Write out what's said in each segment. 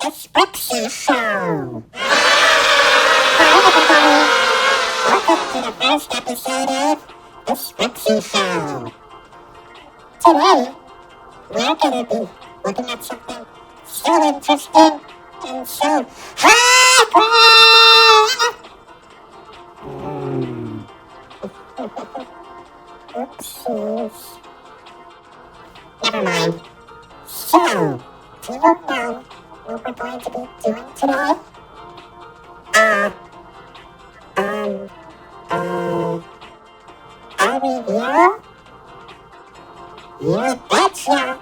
the Sprixie Show. Hi everybody, welcome to the first episode of the Sprixie Show. Today, we're going to be looking at something so interesting and so Oopsies. Never mind. So, do you know what we're going to be doing today? A review? You betcha!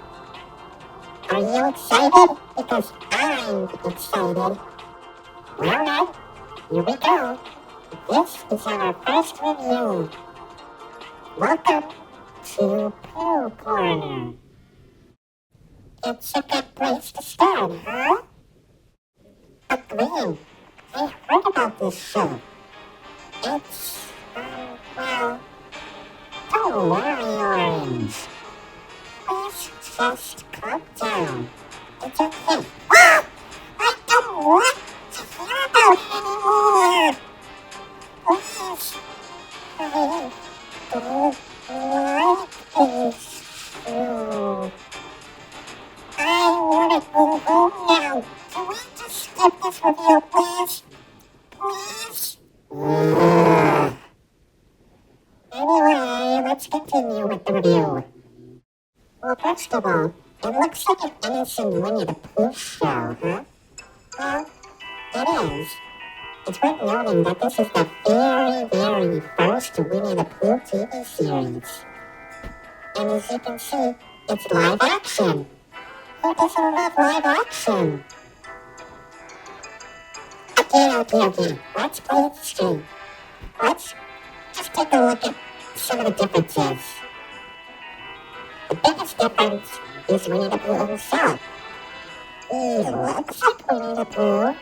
Are you excited? Because I'm excited. Well then, here we go. This is our first review. Welcome to Pooh Corner. It's a good place to start, huh? But Green, I heard about this show. It's, well, don't worry, Orange. Please just calm down. It's okay. Ah! I don't want to hear about it anymore. Please, I don't like this show. I want to go home now. Can we just skip this review, please? Please? Anyway, let's continue with the review. Well, first of all, it looks like an innocent Winnie the Pooh show, huh? Well, it is. It's worth noting that this is the very first Winnie the Pooh TV series. And as you can see, it's live action. Who doesn't love live action? Okay. Let's play it straight. Let's just take a look at some of the differences. The biggest difference is Winnie the Pooh himself. He looks like Winnie the Pooh,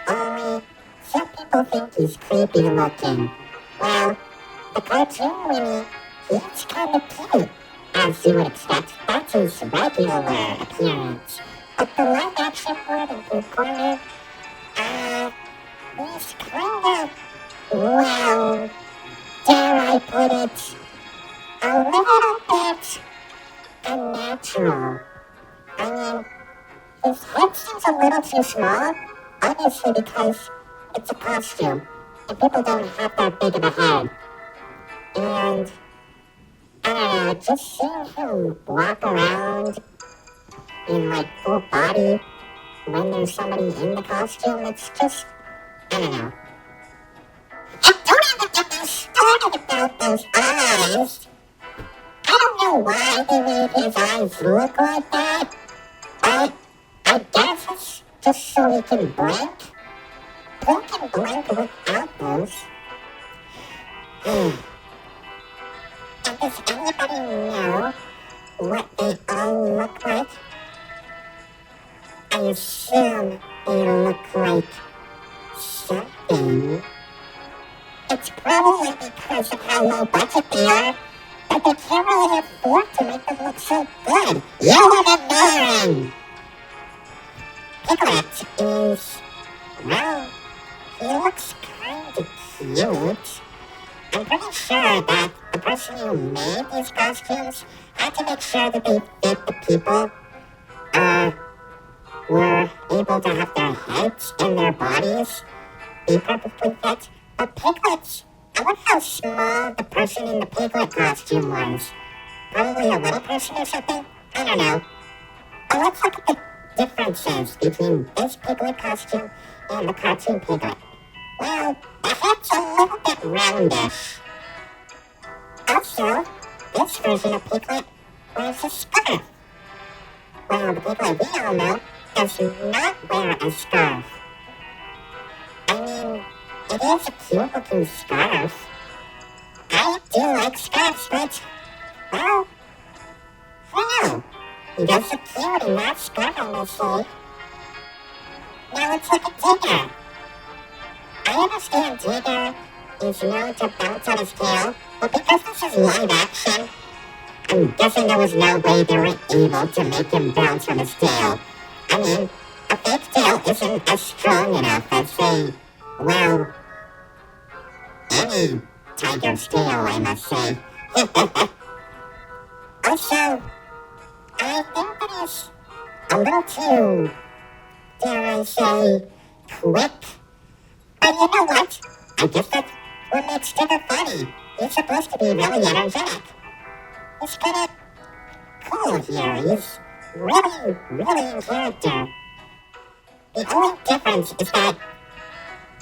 only some people think he's creepy looking. Well, the cartoon Winnie, he's kind of cute. As you would expect, that's his regular appearance. But the live action one in Pooh Corner, he's kind of, well, dare I put it, a little bit unnatural. I mean, his head seems a little too small, obviously because it's a costume, and people don't have that big of a head. And I don't know, just seeing him walk around in like full body when there's somebody in the costume, it's just, I don't know. And don't even get me started about those eyes. I don't know why they made his eyes look like that, but I guess it's just so he can blink. Who can blink without those? And does anybody know what they all look like? I assume they look like something. It's probably because of how low budget they are, but they can't really afford to make them look so good. You would ignoring! Piglet is, well, he looks kind of cute. I'm pretty sure that the person who made these costumes had to make sure that they fit the people, were able to have their heads and their bodies be perfectly fit. But Piglets, I wonder how small the person in the Piglet costume was. Probably a little person or something? I don't know. But let's look at the differences between this Piglet costume and the cartoon Piglet. Well, the head's a little bit roundish. Also, this version of Piglet wears a scarf. Well, the Piglet we all know does not wear a scarf. I mean, it is a cute looking scarf. I do like scarves, but, well, I don't know. He does look cute in that scarf, I must say. Now let's look at Tigger. I understand Tigger is known to bounce on his tail, but because this is live action, I'm guessing there was no way they were able to make him bounce from his tail. I mean, a fake tail isn't as strong enough as, say, well, any tiger's tail, I must say. Also, I think it is a little too, dare I say, quick. But you know what? I guess that's what makes Tigger funny. He's supposed to be really energetic. He's kinda cool here. He's really, really in character. The only difference is that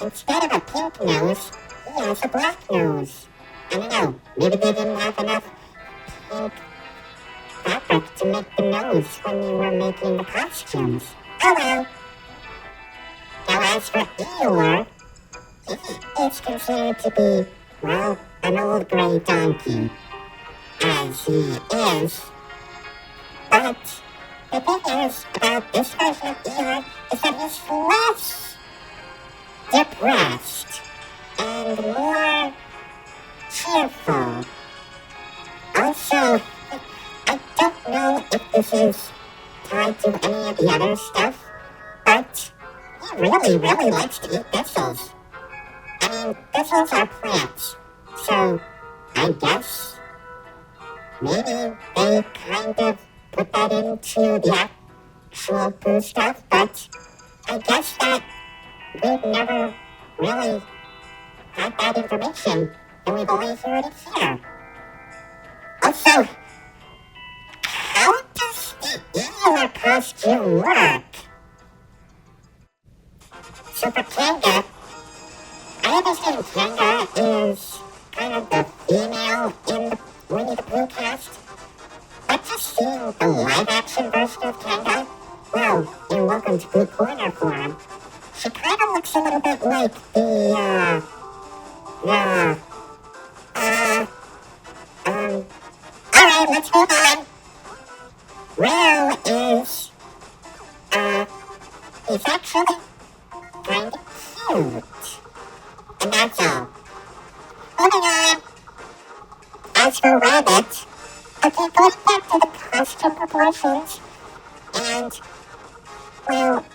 instead of a pink nose, he has a black nose. I don't know, maybe they didn't have enough pink fabric to make the nose when they were making the costumes. Oh well. Now as for Eeyore, he is considered to be, well, an old gray donkey, as he is. But the thing is about this version of Eeyore is that he's less depressed and more cheerful. Also, I don't know if this is tied to any of the other stuff, but he really, really likes to eat thistles. I mean, thistles are plants, so I guess maybe they kind of put that into the actual Pooh stuff, but I guess that we've never really had that information, and we've only heard it here. Also, how does the Eeyore costume work? So for Kanga, I understand Kanga is kind of the female in the Winnie the Pooh cast, but just seeing the live-action version of Kanga, well, in Welcome to Pooh Corner form, she kind of looks a little bit like alright, let's move on. Rare is, he's actually kind of cute. And that's all. Moving on. As for Rabbit, okay, going back to the costume proportions, and, well,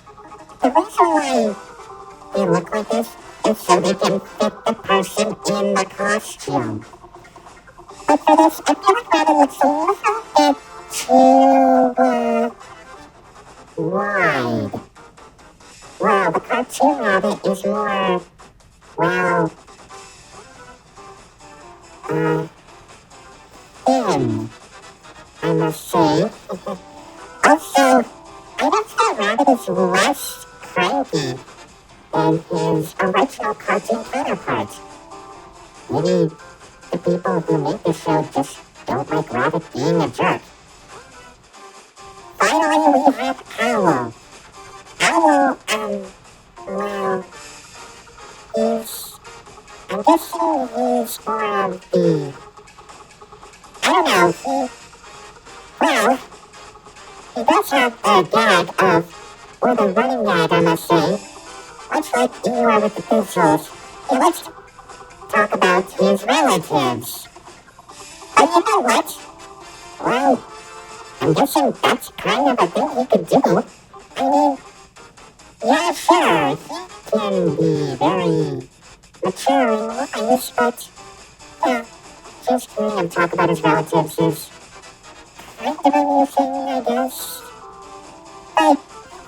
the reason why they look like this is so they can fit the person in the costume. But for this, I feel like Rabbit looks a little bit too, wide. Well, the cartoon Rabbit is more, well, thin, I must say. Also, I guess that Rabbit is less cranky than his original cartoon counterpart. Maybe the people who make the show just don't like Rabbit being a jerk. Finally, we have Owl. Owl, well, I'm guessing he's more of the, I don't know, he does have a gag of, or the running gag, I must say, much like Eeyore with the thistles. He likes to talk about his relatives. But you know what? Well, I'm guessing that's kind of a thing he could do. I mean, yeah, sure, he can be very mature and wise, but, yeah, just hearing him talk about his relatives is kind of a new thing, I guess. But,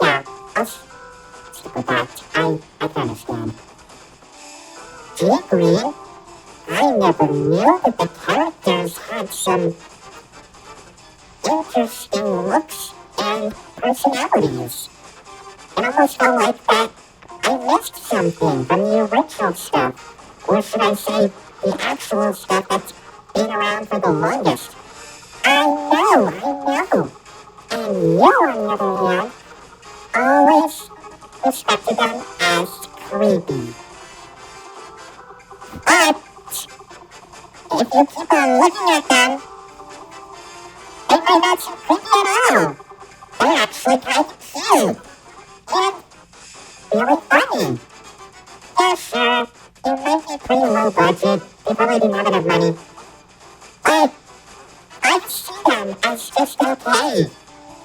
yeah, I'll stick with that. I can understand. Gee, Green, I never knew that the characters had some interesting looks and personalities. It almost felt like that I missed something from the original stuff, or should I say, the actual stuff that's been around for the longest. I know. And you, on the other hand, always respected them as creepy. But if you keep on looking at them, they might not seem creepy at all. They're actually kind of cute. And really funny. Yeah, sure, it might be pretty low budget. They probably didn't have enough money. But I see them as just okay.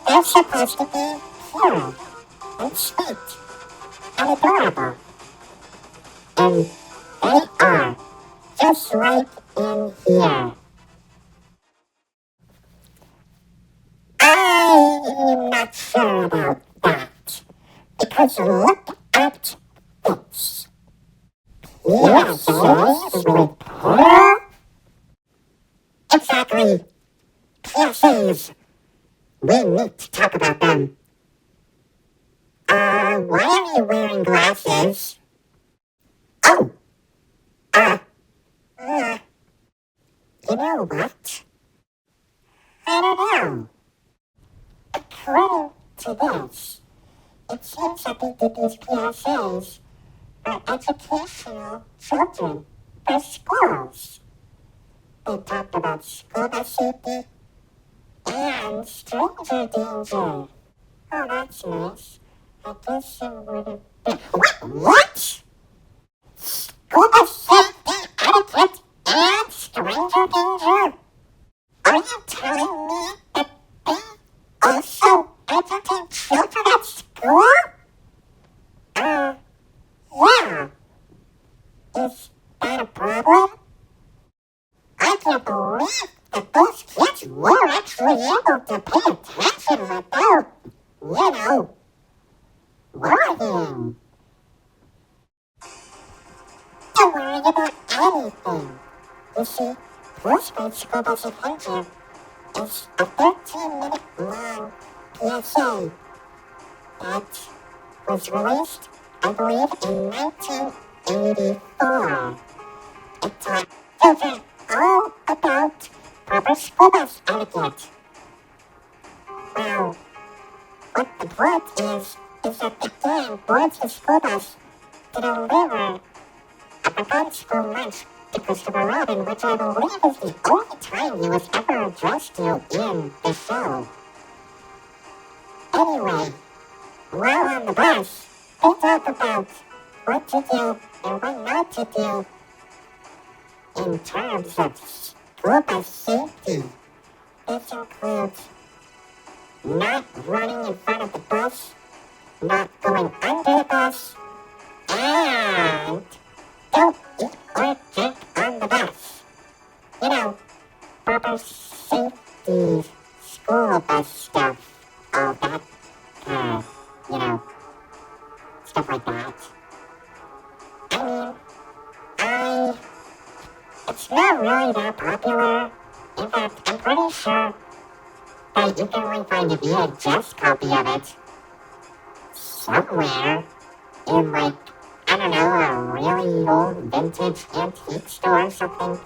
They're supposed to be pure and sweet. and adorable. And they are, just like in here. I'm not sure about that, because look at this. PSAs with Pooh? Exactly. PSAs. We need to talk about them. Why are you wearing glasses? Oh, you know what? I don't know. According to this, it seems that they did these PSAs are educational children for schools. They talked about school bus safety and stranger danger. Oh, that's nice. I guess it would have been... What? School bus safety, etiquette, and stranger danger? Are you telling me that they also educate children at school? Yeah. Is that a problem? I can't believe that those kids were actually able to pay attention without, worrying. Don't worry about anything. You see, Pooh's Great School Bus Adventure is a 13-minute long PSA that was released, I believe, in 1984. It taught children all about proper school bus etiquette. Well, what the point is that the gang boards the school bus to deliver a prepared school lunch to Christopher Robin, which I believe is the only time he was ever addressed to in the show. Anyway, while on the bus, they talk about what to do and what not to do in terms of school bus safety. This includes not running in front of the bus, not going under the bus, and don't eat or drink on the bus. Proper safety, school bus stuff, all that stuff like that. It's not really that popular. In fact, I'm pretty sure that you can only find a VHS copy of it somewhere in, a really old vintage antique store or something,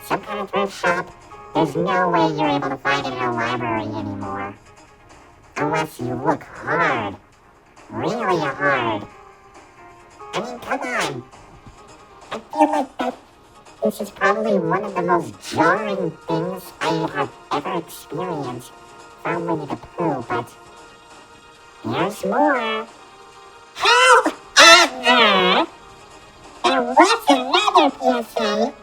some kind of thrift shop. There's no way you're able to find it in a library anymore. Unless you look hard. Really hard. Come on. I feel like that this is probably one of the most jarring things I have ever experienced from Winnie the Pooh, but there's more. However, there was another PSA,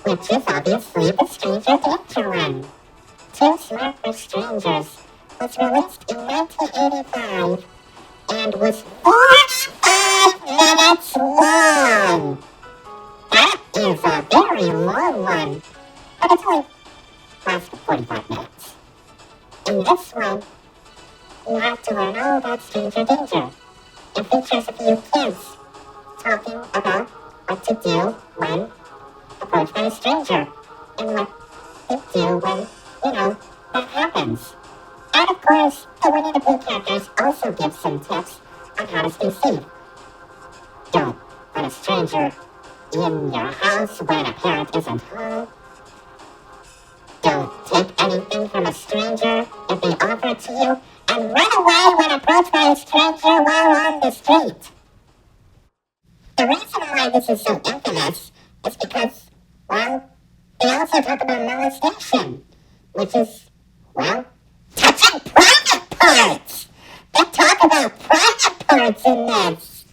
which is obviously the Stranger Danger one. Too Smart for Strangers was released in 1985 and was 45 minutes long. That is a very long one, but it's only lasted 45 minutes. In this one, you have to learn all about stranger danger. It features a few kids talking about what to do when approached by a stranger and what to do when, that happens. And of course, the Winnie the Pooh characters also give some tips on how to stay safe. Don't let a stranger in your house when a parent isn't home. Don't take anything from a stranger if they offer it to you, and run away when approached by a stranger while on the street. The reason why this is so infamous is because, they also talk about molestation, which is, touching private parts. They talk about private parts in this.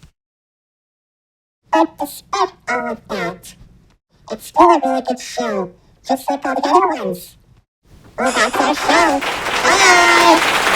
But despite all of that, it's still a really good show, just like all the other ones. Well, that's our show. Bye!